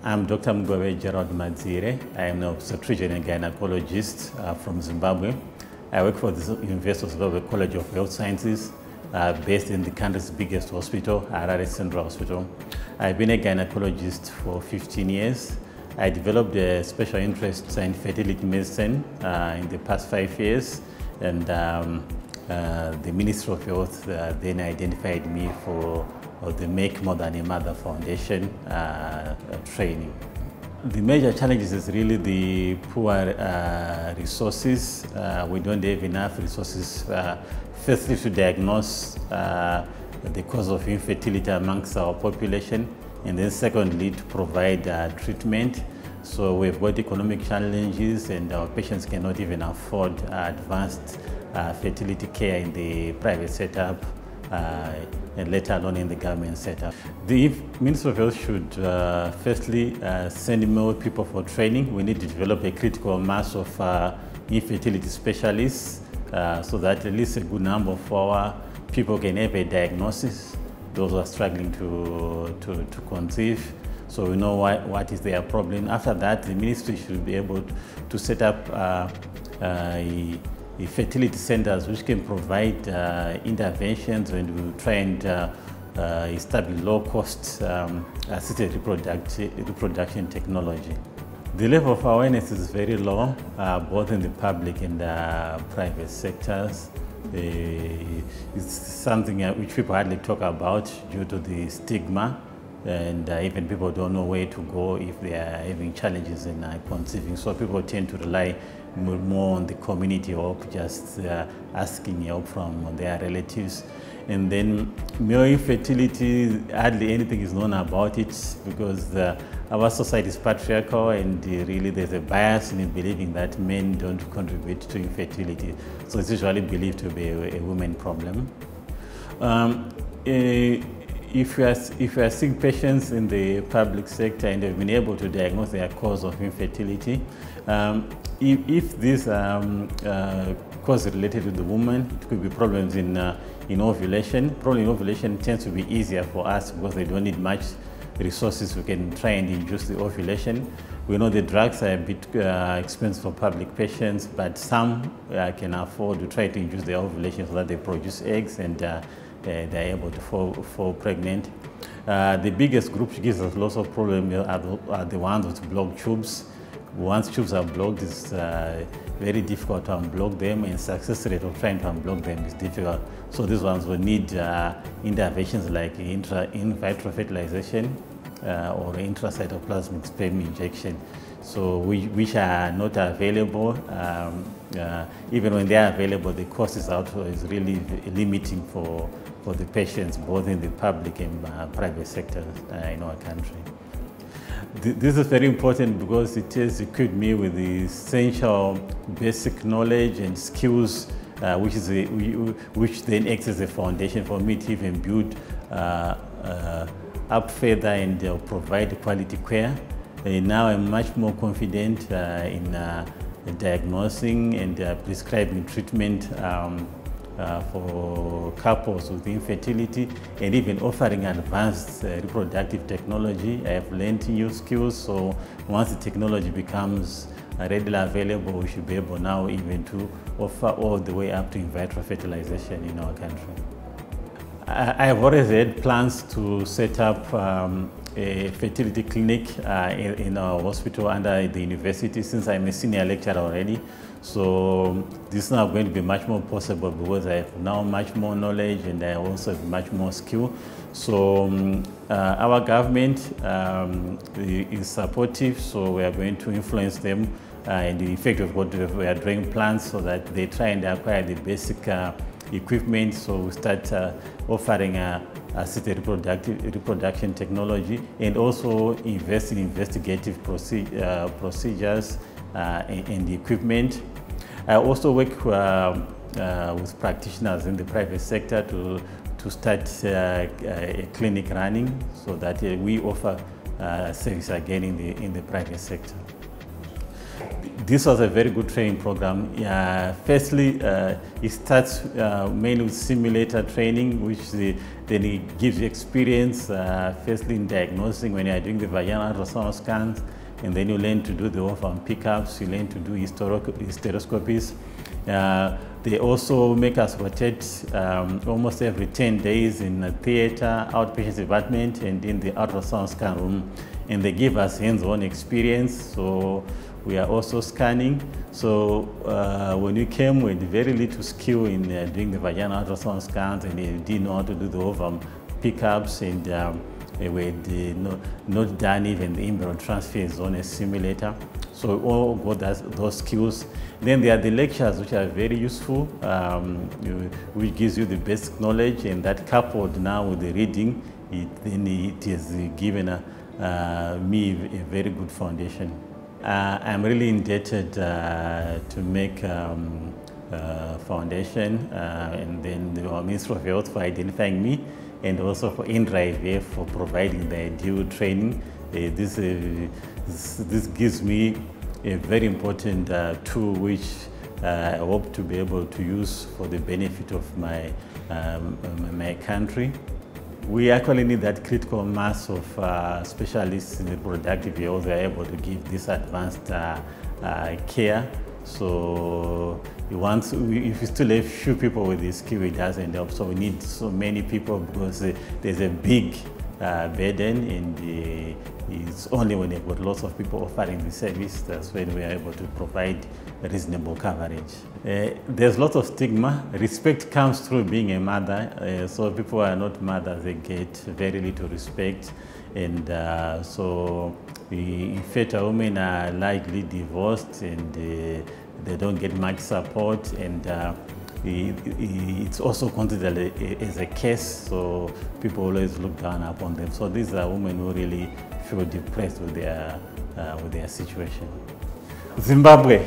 I'm Dr.Mugove Gerald Madziyire. I am an obstetrician and gynecologist from Zimbabwe. I work for the University of Zimbabwe College of Health Sciences, based in the country's biggest hospital, IRSI Central Hospital. I've been a gynecologist for 15 years. I developed a special interest in fertility medicine in the past 5 years, and the Ministry of Health then identified me for the Make More Than a Mother Foundation training. The major challenges is really the poor resources. We don't have enough resources, firstly to diagnose the cause of infertility amongst our population, and then secondly to provide treatment. So we've got economic challenges, and our patients cannot even afford advanced fertility care in the private setup, and let alone in the government setup. The Ministry of Health should firstly send more people for training. We need to develop a critical mass of infertility specialists so that at least a good number of our people can have a diagnosis, those who are struggling to conceive, so we know what is their problem. After that, the ministry should be able to set up fertility centers which can provide interventions, and we try and establish low-cost assisted reproduction technology. The level of awareness is very low, both in the public and private sectors. It's something which people hardly talk about due to the stigma, and even people don't know where to go if they are having challenges in conceiving. So people tend to rely more on the community help, just asking help from their relatives. And then male infertility, hardly anything is known about it, because our society is patriarchal, and really there's a bias in believing that men don't contribute to infertility. So it's usually believed to be a women problem. If you are seeing patients in the public sector and have been able to diagnose their cause of infertility, if this cause is related to the woman, it could be problems in ovulation. Problem in ovulation tends to be easier for us because they don't need much resources. We can try and induce the ovulation. We know the drugs are a bit expensive for public patients, but some can afford to try to induce the ovulation so that they produce eggs and they're able to fall pregnant. The biggest group which gives us lots of problems are the ones with blocked tubes. Once tubes are blocked, it's very difficult to unblock them, and success rate of trying to unblock them is difficult. So these ones will need interventions like in vitro fertilization or intracytoplasmic sperm injection, so which are not available. Even when they are available, the cost is really limiting for the patients, both in the public and private sectors in our country. This is very important because it has equipped me with the essential basic knowledge and skills, which then acts as a foundation for me to even build up further and provide quality care. Now I'm much more confident in diagnosing and prescribing treatment for couples with infertility, and even offering advanced reproductive technology. I have learned new skills, so once the technology becomes readily available, we should be able now even to offer all the way up to in vitro fertilization in our country. I have always had plans to set up a fertility clinic in our hospital under the university, since I'm a senior lecturer already. So this is now going to be much more possible because I have now much more knowledge, and I also have much more skill. So our government is supportive, so we are going to influence them, and in fact we are drawing plans so that they try and acquire the basic equipment, so we start offering assisted reproduction technology, and also invest in investigative procedures and the equipment. I also work with practitioners in the private sector to start a clinic running, so that we offer service again in the private sector. This was a very good training program. Firstly, it starts mainly with simulator training, which then it gives you experience, firstly in diagnosing when you are doing the vaginal ultrasound scans, and then you learn to do the ovum pickups, you learn to do hysteroscopies. They also make us rotate almost every 10 days in a theater, outpatient department, and in the ultrasound scan room. And they give us hands-on experience, so we are also scanning. So when we came with very little skill in doing the vaginal ultrasound scans, and they didn't know how to do the ovum pickups, and we had not done even the embryo transfers on a simulator. So we all got those skills. Then there are the lectures, which are very useful, which gives you the basic knowledge, and that coupled now with the reading, it has given me a very good foundation. I'm really indebted to Merck Foundation and then the Ministry of Health for identifying me, and also for Indira IVF for providing the ideal training. This gives me a very important tool which I hope to be able to use for the benefit of my country. We actually need that critical mass of specialists in reproductive health who are able to give this advanced care. So if you still have few people with this skill, it doesn't help. So we need so many people, because there's a big burden, and it's only when you've got lots of people offering the service that's when we are able to provide reasonable coverage. There's lots of stigma. Respect comes through being a mother. So people who are not mothers, they get very little respect. And so infertile women are likely divorced, and they don't get much support. And it's also considered as a curse, so people always look down upon them. So these are women who really feel depressed with their situation. Zimbabwe.